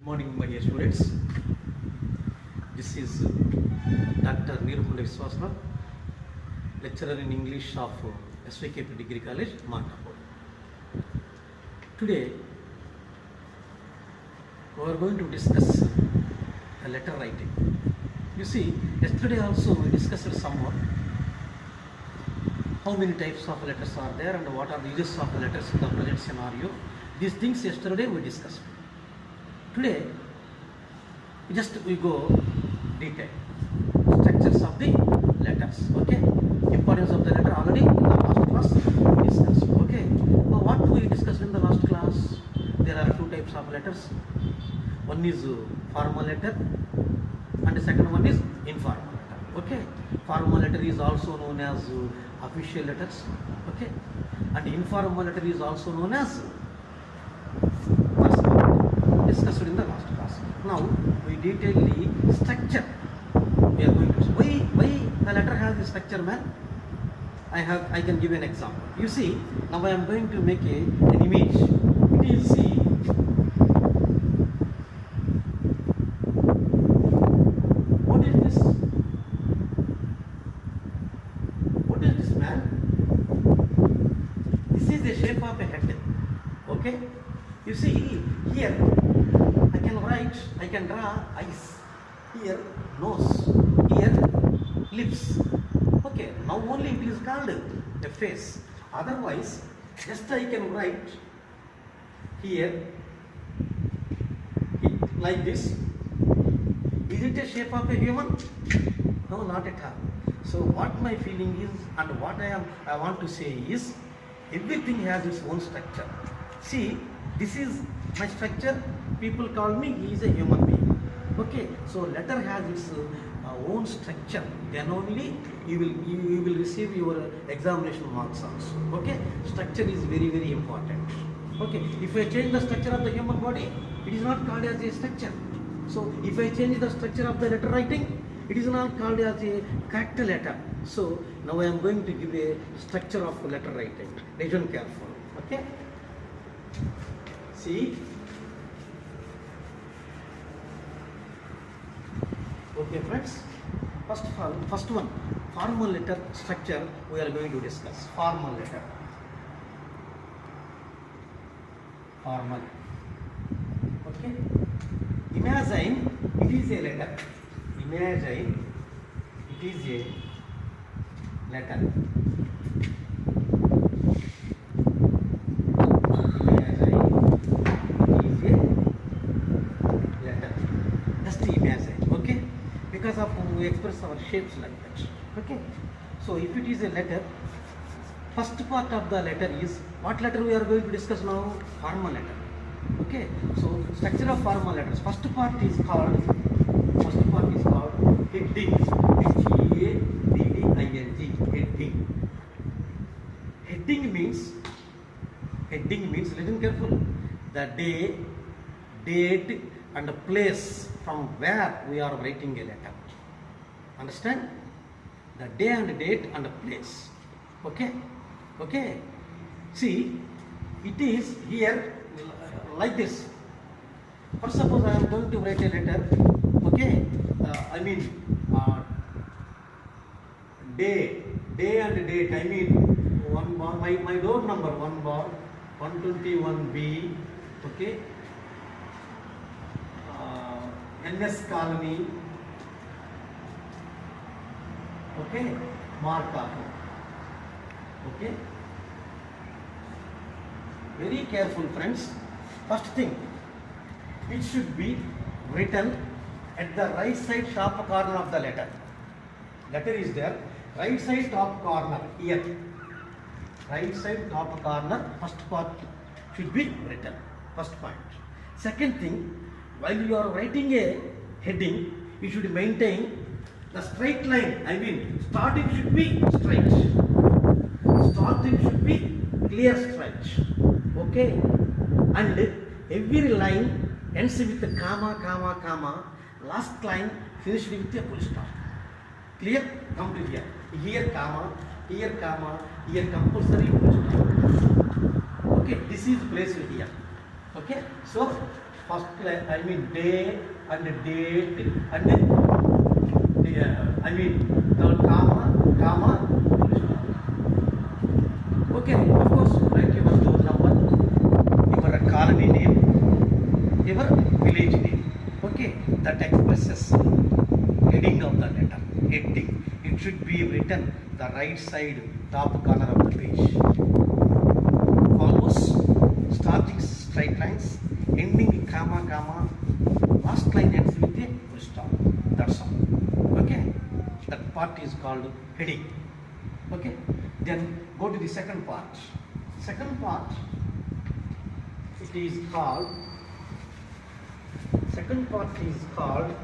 Morning, my dear students. This is Dr. Nirupunda Viswasanath, lecturer in English of SVKP Degree College, Martapur. Today, we are going to discuss the letter writing. You see, yesterday also we discussed somewhat how many types of letters are there and what are the uses of the letters in the present scenario. These things yesterday we discussed. Today, we go detail structures of the letters. Okay, importance of the letter already in the last class we discussed. Okay, now what we discussed in the last class? There are two types of letters. One is formal letter, and the second one is informal letter. Okay, formal letter is also known as official letters. Okay, and informal letter is also known as personal letter, discussed in the last class. Now we detail the structure. We are going to see why the letter has the structure, man. I can give an example. You see, now I am going to make an image. It is see. What is this? What is this, man? This is the shape of a head. Okay. You see here. I can draw eyes, here nose, here lips. Okay, now only it is called a face. Otherwise, just I can write here like this. Is it a shape of a human? No, not at all. So what my feeling is and what I want to say is everything has its own structure. See, this is my structure. People call me, he is a human being. Okay, so letter has its own structure. Then only you will receive your examination marks also. Okay, structure is very, very important. Okay, if I change the structure of the human body, it is not called as a structure. So if I change the structure of the letter writing, it is not called as a character letter. So now I am going to give a structure of letter writing. Listen carefully. Okay. See. Okay, friends. First one, formal letter structure we are going to discuss. Formal letter. Formal. Okay. Imagine it is a letter. Imagine it is a letter. Because of we express our shapes like that. Okay. So if it is a letter, first part of the letter is what letter we are going to discuss now? Formal letter. Okay. So structure of formal letters. First part is called heading. H-E-A-D-D-I-N-G. Heading means listen careful. The day, date, and the place from where we are writing a letter. Understand? The day and date and the place. Okay? Okay? See, it is here like this. For suppose I am going to write a letter. Okay? Day and date. I mean, one bar. My door number 1 bar, 121B. Okay? NS Colony, okay, Martapur, okay. Very careful, friends. First thing, it should be written at the right side top corner of the letter. Letter is there, right side top corner here. Right side top corner, first part should be written. First point. Second thing, while you are writing a heading, you should maintain the straight line. I mean, starting should be straight. Starting should be clear stretch. Okay? And every line ends with a comma. Last line finished with a full stop. Clear? Come to here. Here comma, here compulsory full stop. Okay? This is placed here. Okay? So, first I mean day and date and then I mean the comma full stop. Okay, of course write your door number, your colony name, your village name. Okay, that expresses heading of the letter. Heading, it should be written the right side top corner of the page. Follows starting straight lines, ending comma, last line ends with a full stop. That's all. Okay, that part is called heading. Okay, then go to the second part. Second part, it is called, second part is called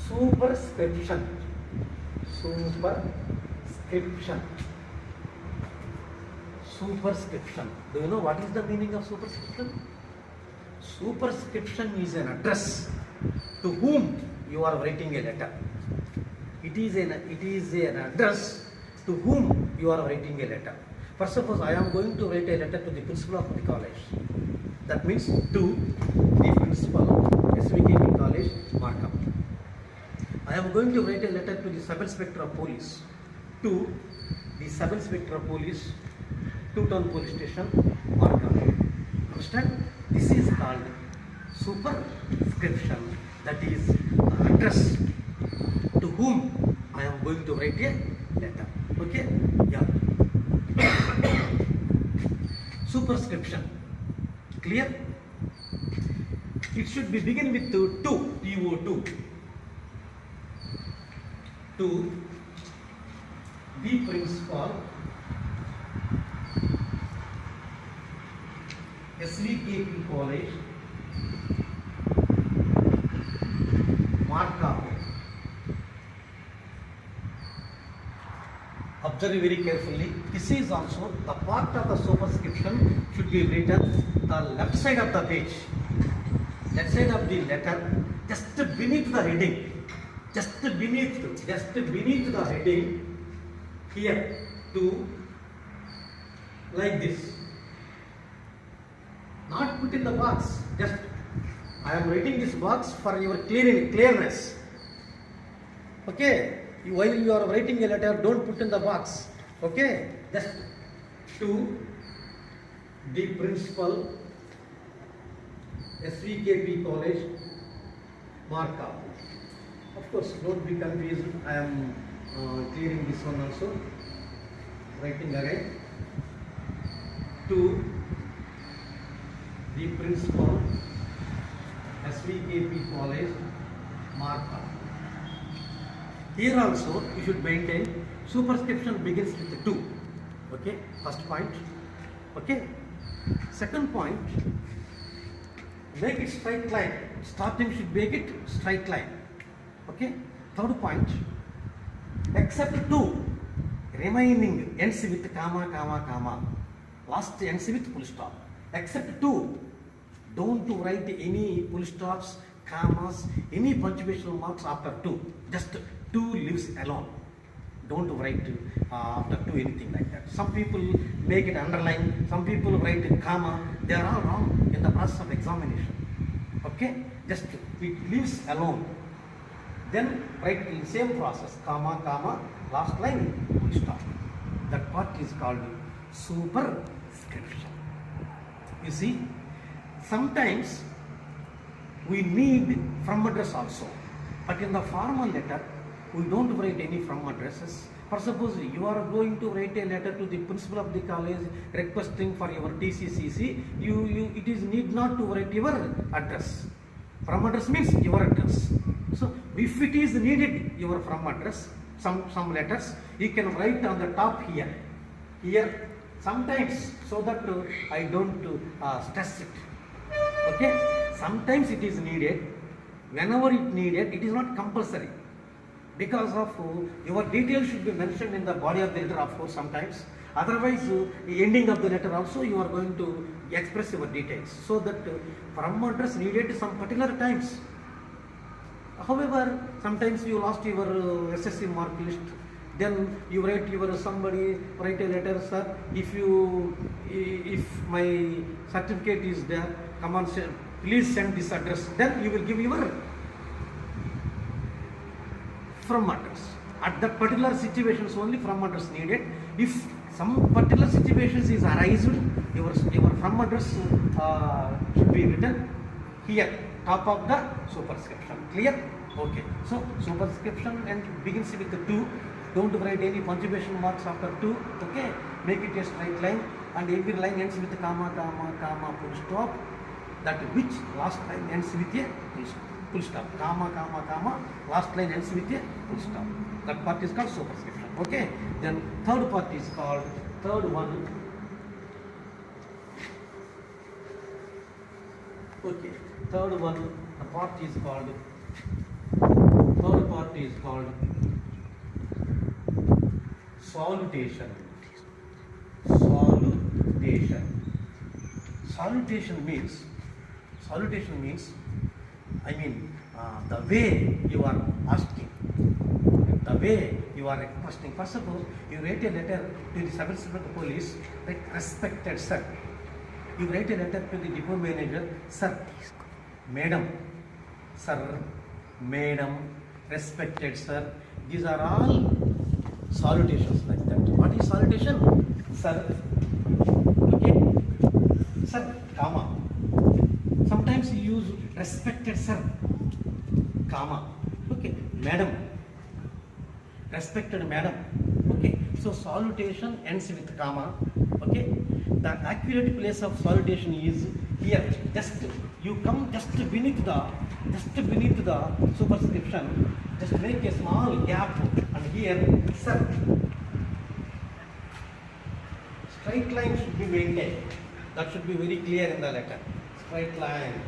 superscription. Superscription. Superscription. Do you know what is the meaning of superscription? Superscription is an address to whom you are writing a letter. It is an address to whom you are writing a letter. For suppose I am going to write a letter to the principal of the college. That means to the principal, SVKP College, Markham. I am going to write a letter to the sub-inspector of police, to the sub-inspector of police, Two-Town Police Station, Markham. Understand? This is called superscription. That is the address to whom I am going to write a letter. Okay? Yeah. Superscription. Clear? It should be begin with to, TO2. To the principal, SVKP College, Markham. Observe very carefully. This is also the part of the superscription should be written the left side of the page, left side of the letter, just beneath the heading. Just beneath the heading, here, to, like this. Not put in the box, just I am writing this box for your clearness. Okay, while you are writing a letter, don't put in the box. Okay, just to the principal, SVKP College, Markham. Of course, don't be confused. I am clearing this one also. Writing again. To the principal, SVKP College, Markham. Here also you should maintain superscription begins with 2. Okay, first point. Okay, second point, make it straight line. Starting should make it straight line. Okay, third point, except 2, remaining ends with comma, last ends with full stop. Except 2, don't write any full stops, commas, any punctuation marks after 2. Just 2 leaves alone. Don't write after 2 anything like that. Some people make it underline, some people write comma. They are all wrong in the process of examination. Okay, just it leaves alone. Then write in same process, comma, last line, full stop. That part is called superscription. You see, sometimes we need from address also, but in the formal letter, we don't write any from addresses. For suppose you are going to write a letter to the principal of the college requesting for your TCCC, it is need not to write your address. From address means your address. So if it is needed your from address, some letters you can write on the top here sometimes, so that I don't stress it. Okay, sometimes it is needed. Whenever it needed, it is not compulsory, because of your details should be mentioned in the body of the letter, of course, sometimes. Otherwise, the ending of the letter also you are going to express your details, so that from address needed some particular times. However, sometimes you lost your SSC mark list, Then you write somebody write a letter, sir. If my certificate is there, come on, sir, please send this address. Then you will give your from address. At that particular situations only from address needed. If some particular situations is arised, your from address should be written here, top of the superscription. Clear? Okay. So superscription and begins with the 2. Don't write any punctuation marks after 2. Okay. Make it a straight line, and every line ends with a comma, comma, comma, full stop. That which last line ends with a full stop. Comma, comma, comma. Last line ends with a full stop. That part is called superscription. Okay. Then third part is called third one. Okay. Third one. The part is called. Third part is called salutation. Salutation means the way you are asking, the way you are requesting. First suppose you write a letter to the sub-inspector police, like respected sir. You write a letter to the depot manager, sir, madam, sir, madam, respected sir. These are all salutations like that. What is salutation? Sir, okay, sir, comma. Sometimes you use respected sir, comma. Okay, madam, respected madam. Okay, so salutation ends with comma. Okay, the accurate place of salutation is here. Just you come just beneath the superscription. Just make a small gap, and here sir. Straight line should be maintained. That should be very clear in the letter. Straight line.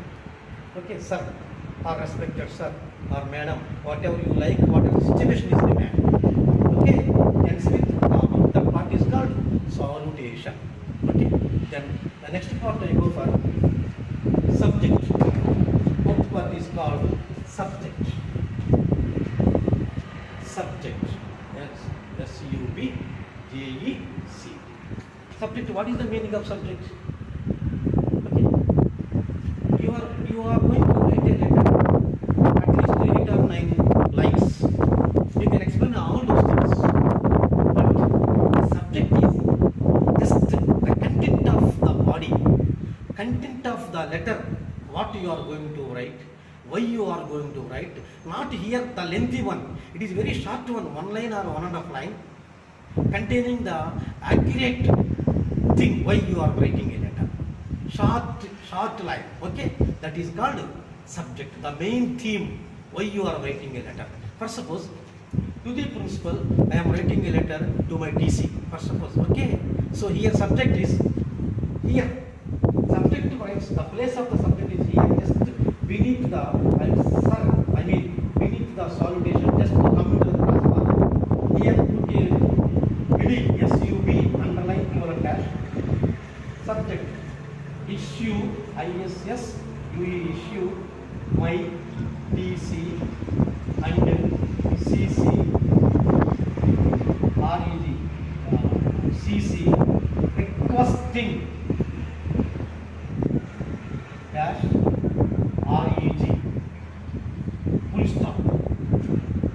Okay, sir, or respected sir, or madam, whatever you like, whatever situation is demanded. Okay, ends with comma. That part is called salutation. Okay, then the next part I go for subject. Fourth part is called subject. Subject. That's S-U-B-J-E-C. Subject. What is the meaning of subject? Okay. You are going to write a letter. At least 8 or 9 lines. You can explain all those things. But the subject is just the content of the body, content of the letter. What you are going to write, why you are going to write. Not here the lengthy one. It is very short one, 1 line or 1.5 line, containing the accurate thing why you are writing a letter. Short line. Okay, that is called subject. The main theme why you are writing a letter. First suppose to the principal, I am writing a letter to my DC. First suppose. Okay, so here subject is here. Subject writes, the place of the subject is here, just beneath the beneath the salutation, just to come into the crossbar. Here put a heading SUB, underline your dash. Subject issue, ISS, UE issue, my DC and CC, REG, CC, requesting dash REG, full stop.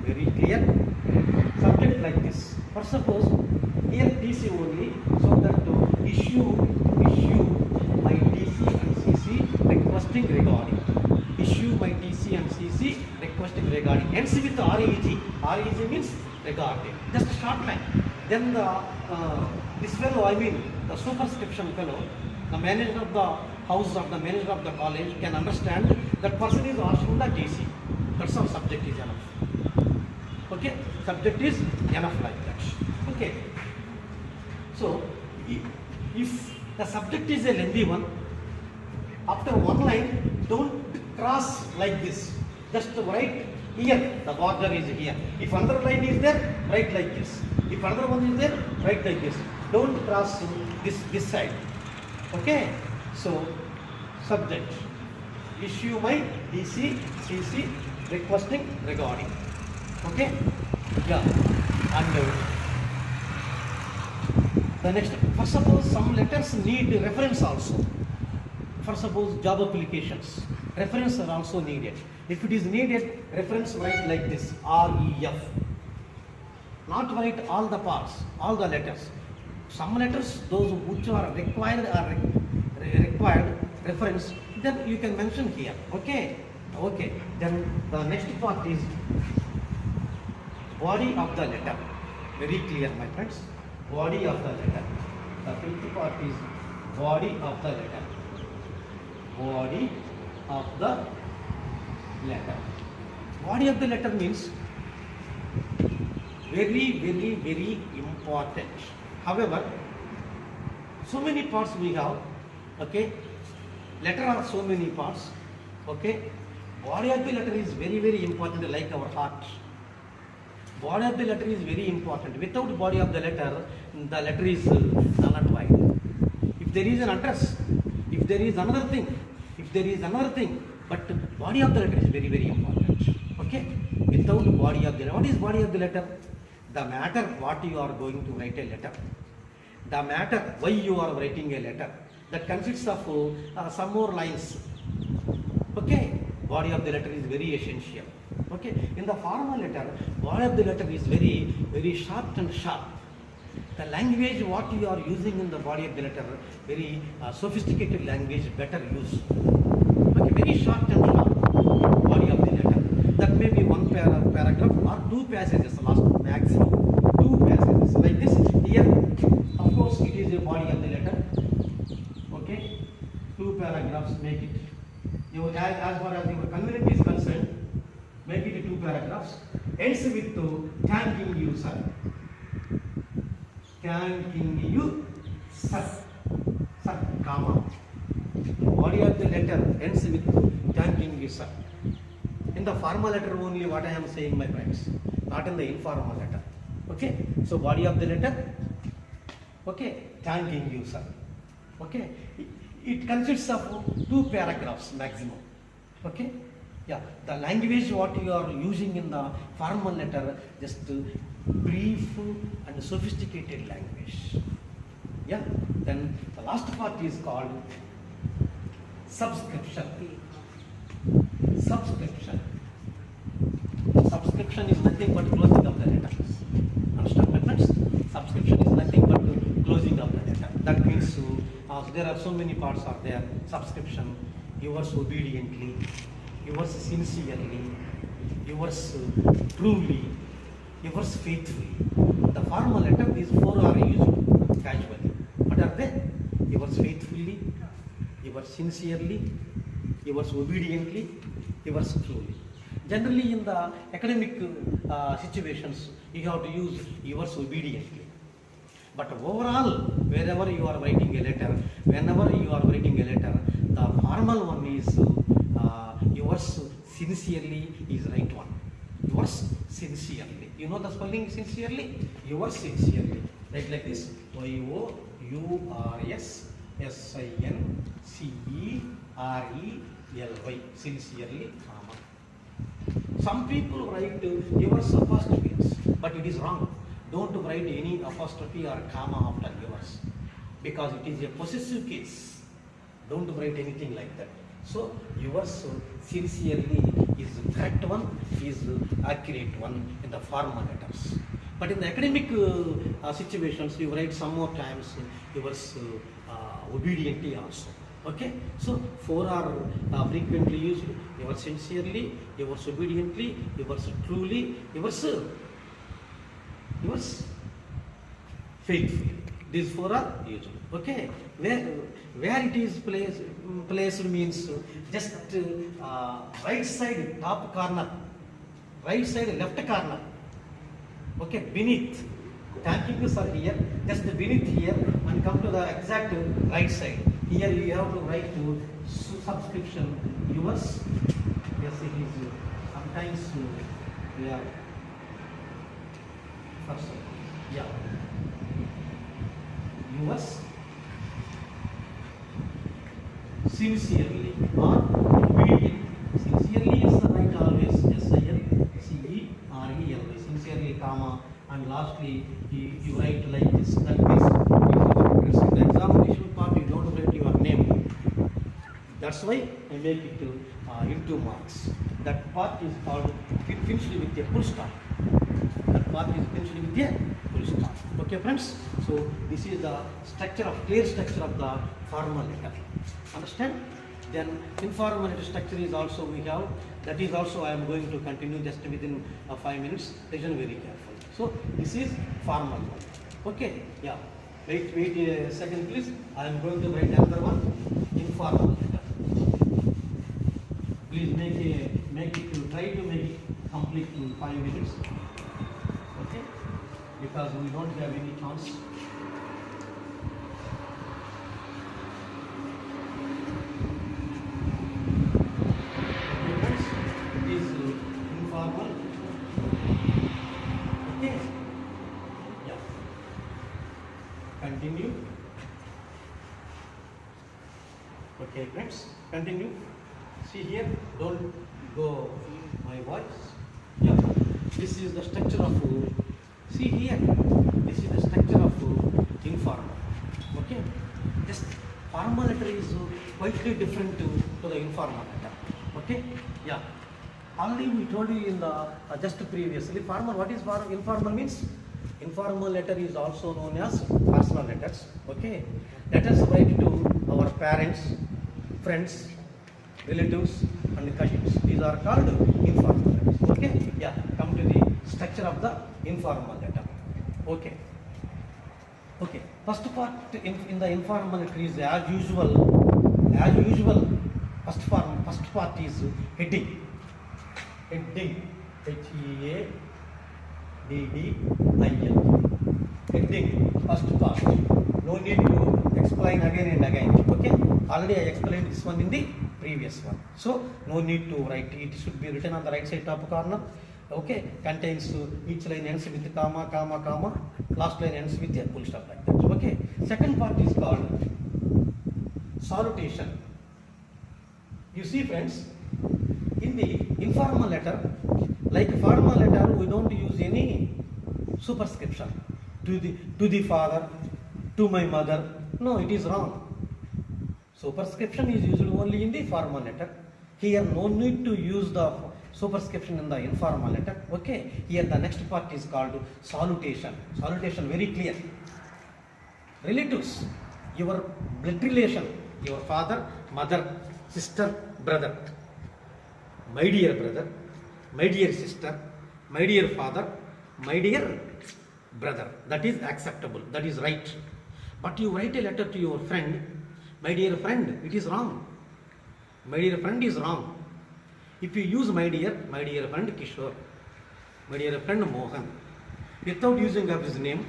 Very clear. Subject like this. First suppose here DC only, so that to issue my DC and CC requesting regarding. Issue my DC and CC requesting regarding. Ends with REG. REG means regarding. Just a short line. Then this fellow, the superscription fellow, the manager of the house of the manager of the college can understand that person is asking the DC. That's how subject is enough. Okay, subject is enough like that. Okay, so if the subject is a lengthy one, after 1 line, don't cross like this. Just write here, the border is here. If another line is there, write like this. If another one is there, write like this. Don't cross this side. Okay, so subject, issue my DC, CC, requesting regarding. Okay, yeah. And the next, for suppose some letters need reference also. For suppose job applications, reference are also needed. If it is needed, reference write like this, REF. Not write all the parts, all the letters. Some letters, those which are required reference, then you can mention here. Okay. Okay. Then the next part is body of the letter. Very clear, my friends. Body of the letter. The fifth part is body of the letter. Body of the letter. Body of the letter means very, very, very important. However, so many parts we have. Okay. Letter are so many parts. Okay. Body of the letter is very, very important, like our heart. Body of the letter is very important. Without body of the letter is null and void. If there is an address, if there is another thing, but body of the letter is very, very important. Okay? Without body of the letter, what is body of the letter? The matter what you are going to write a letter. The matter why you are writing a letter. That consists of some more lines. Okay? Body of the letter is very essential. Okay, in the formal letter, body of the letter is very, very short and sharp. The language what you are using in the body of the letter, very sophisticated language, better use. Okay, very short and sharp body of the letter. That may be one paragraph or two passages, last maximum two passages. Like this here, of course, it is a body of the letter. Okay, two paragraphs, make it. As far as your convenience is concerned, make it 2 paragraphs. Ends with thanking you, sir. Thanking you, sir. Sir, comma. Body of the letter ends with thanking you, sir. In the formal letter only what I am saying, my friends, not in the informal letter. Okay, so body of the letter, okay, thanking you, sir. Okay, it consists of 2 paragraphs maximum. Okay, yeah, the language what you are using in the formal letter, just brief and sophisticated language. Yeah, then the last part is called subscription. Subscription. Subscription is nothing but closing of the letter. Understand, my friends? Subscription is nothing but closing of the letter. That means there are so many parts are there. Subscription, yours obediently, yours sincerely, yours truly, yours faithfully. The formal letter, these 4 are used casually. What are they? Yours faithfully, yours sincerely, yours obediently, yours truly. Generally in the academic situations, you have to use yours obediently. But overall, wherever you are writing a letter, whenever you are writing a letter, the formal one is yours sincerely is right one. Yours sincerely. You know the spelling sincerely? Yours sincerely. Write like this. YOURSSINCERELY. Sincerely, comma. Some people write yours apostrophes, but it is wrong. Don't write any apostrophe or comma after yours, because it is a possessive case. Don't write anything like that. So yours sincerely is correct one, is accurate one in the formal letters. But in the academic situations, you write some more times yours obediently also. Okay, so 4 are frequently used. Yours sincerely, yours obediently, yours truly, yours faithfully. These 4 are used. Okay, where it is placed means just right side top corner, right side left corner. Okay, beneath. Thanking you, sir, here, just beneath here, and come to the exact right side. Here you have to write to subscription yours. Yes, it is. Sometimes we are first. Yeah. Yours sincerely or obediently. Sincerely is the right always. SINCERELY. Sincerely, comma, and last That's why I make it into marks. That part is called finished with a full stop. That part is finished with a full stop. Okay, friends. So this is the structure of clear structure of the formal letter. Understand? Then informal letter structure is also we have. That is also I am going to continue just within 5 minutes. Listen very carefully. So this is formal one. Okay. Yeah. Wait a second, please. I am going to write another one. Informal letter. Please try to make it complete in 5 minutes. Okay? Because we don't have any chance. It is informal. Okay? Yeah. Continue. Okay, friends. Continue. See here, don't go my voice. Yeah, this is the structure of, see here, this is the structure of informal. Okay, this formal letter is quite different to the informal letter. Okay, yeah. Already we told you in the just previously, formal, what is informal means? Informal letter is also known as personal letters. Okay, letters write to our parents, friends, relatives and cousins. These are called informal letters. Okay? Yeah. Come to the structure of the informal letter. Okay. Okay. First part in the informal letter is as usual. As usual. First part is heading. Heading. Heading. Heading. First part. No need to explain again and again. Okay? Already I explained this one in the previous one. So no need to write. It should be written on the right side top corner. Okay? Contains each line ends with comma, comma, comma. Last line ends with a full stop like that. Okay? Second part is called salutation. You see, friends, in the informal letter, like formal letter, we don't use any superscription to the father, to my mother. No, it is wrong. Superscription is used only in the formal letter. Here no need to use the superscription in the informal letter. Okay. Here the next part is called salutation. Salutation very clear. Relatives, your blood relation, your father, mother, sister, brother. My dear brother, my dear sister, my dear father, my dear brother. That is acceptable. That is right. But you write a letter to your friend, my dear friend, it is wrong. My dear friend is wrong. If you use my dear friend Kishore, my dear friend Mohan, without using of his name,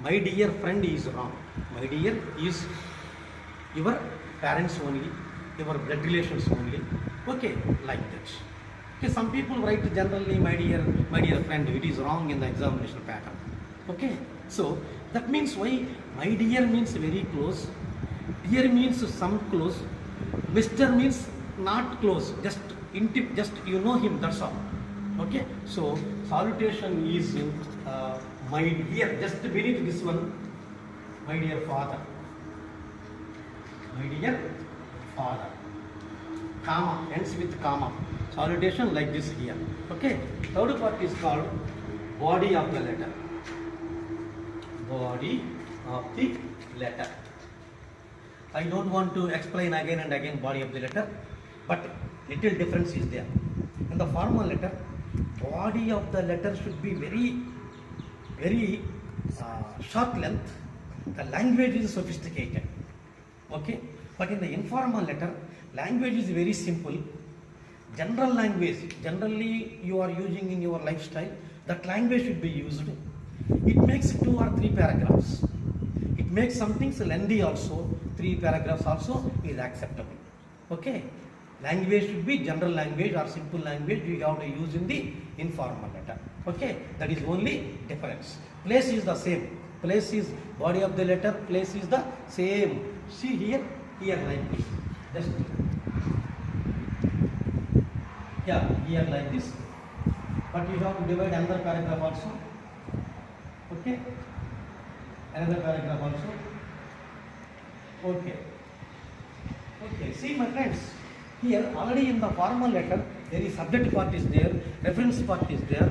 my dear friend is wrong. My dear is your parents only, your blood relations only. Okay, like that. Okay, some people write generally my dear friend. It is wrong in the examination pattern. Okay, so that means why my dear means very close. Dear means some close. Mr. means not close, just intimate, just you know him, that's all. Okay, so salutation is my dear, just beneath this one, my dear father. My dear father. Comma, ends with comma. Salutation like this here. Okay, third part is called body of the letter. Body of the letter. I don't want to explain again and again body of the letter, but little difference is there. In the formal letter, body of the letter should be very short length. The language is sophisticated. Okay, but in the informal letter, language is very simple. General language, generally you are using in your lifestyle, that language should be used. It makes 2 or 3 paragraphs. It makes something lengthy also, 3 paragraphs also is acceptable. Okay, language should be general language or simple language you have to use in the informal letter. Okay, that is only difference. Place is the same. Place is body of the letter, place is the same. See here like this. Just here like this. But you have to divide another paragraph also. Okay, another paragraph also. Okay, Okay, see my friends, here already in the formal letter there is subject part is there, reference part is there,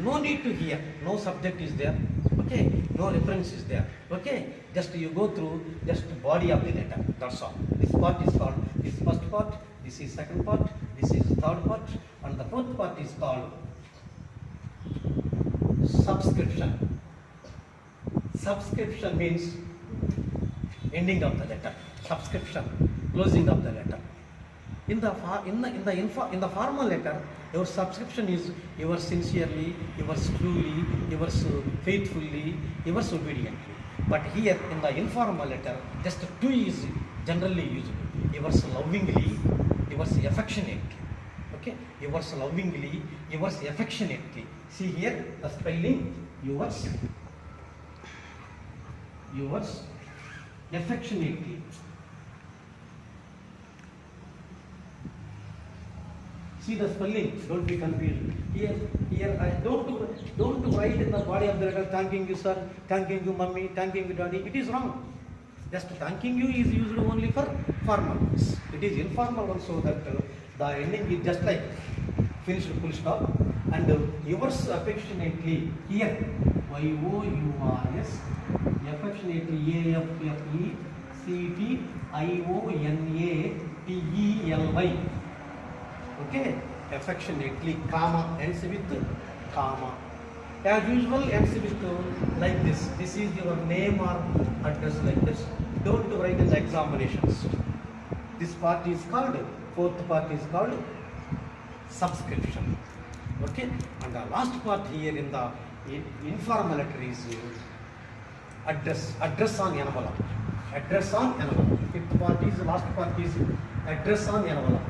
no need to here, no subject is there, okay, no reference is there, okay, just you go through just body of the letter, that's all. This part is called, this first part, this is second part, this is third part, and the fourth part is called subscription. Subscription means ending of the letter. Subscription, closing of the letter. In the formal letter, your subscription is yours sincerely, yours truly, yours faithfully, yours obediently. But here in the informal letter, just two is generally used. Yours lovingly, yours affectionately. Okay, yours lovingly, yours affectionately. See here the spelling, yours affectionately. See the spelling, don't be confused. Here I don't write in the body of the letter thanking you sir, thanking you mummy, thanking you daddy. It is wrong. Just thanking you is used only for formal ones. It is informal one, so that the ending is just like finished full stop. And yours affectionately, here yours affectionately, affectionately. Okay, affectionately, comma ends with comma. As usual, ends with like this. This is your name or address like this. Don't write in the examinations. This part is called, fourth part is called subscription. Okay, and the last part here in the informal letter is address on envelope. Address on envelope. Fifth part is, last part is address on envelope.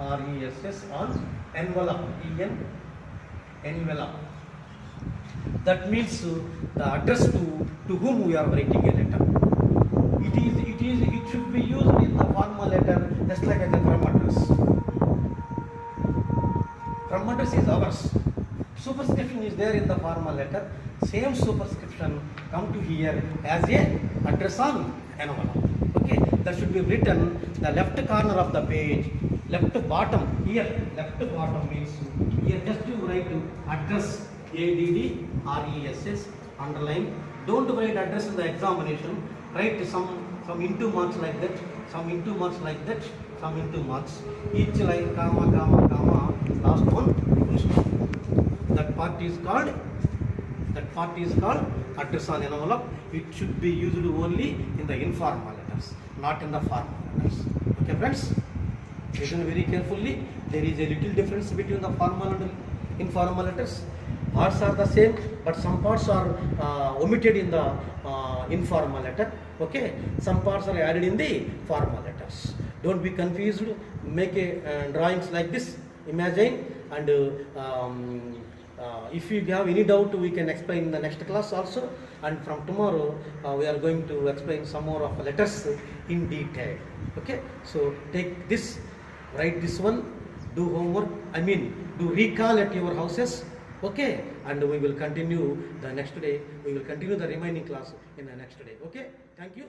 ADDRESS on envelope. Envelope. That means the address to whom we are writing a letter. It should be used in the formal letter just like as a from address. From address is ours. Superscription is there in the formal letter. Same superscription come to here as a address on envelope. Okay, that should be written the left corner of the page, left bottom. Here left bottom means here just you write address, ADDRESS, underline. Don't write address in the examination. Write some into marks like that, some into marks like that, some into marks. Each line comma, last one full stop. That part is called address on envelope. It should be used only in the informal letters, not in the formal letters. Okay friends, listen very carefully. There is a little difference between the formal and informal letters. Parts are the same, but some parts are omitted in the informal letter. Okay, some parts are added in the formal letters. Don't be confused. Make a drawings like this. Imagine, and if you have any doubt, we can explain in the next class also. And from tomorrow, we are going to explain some more of letters in detail. Okay, so take this, write this one, do homework. Do recall at your houses. Okay, and we will continue the next day. We will continue the remaining class in the next day. Okay, thank you.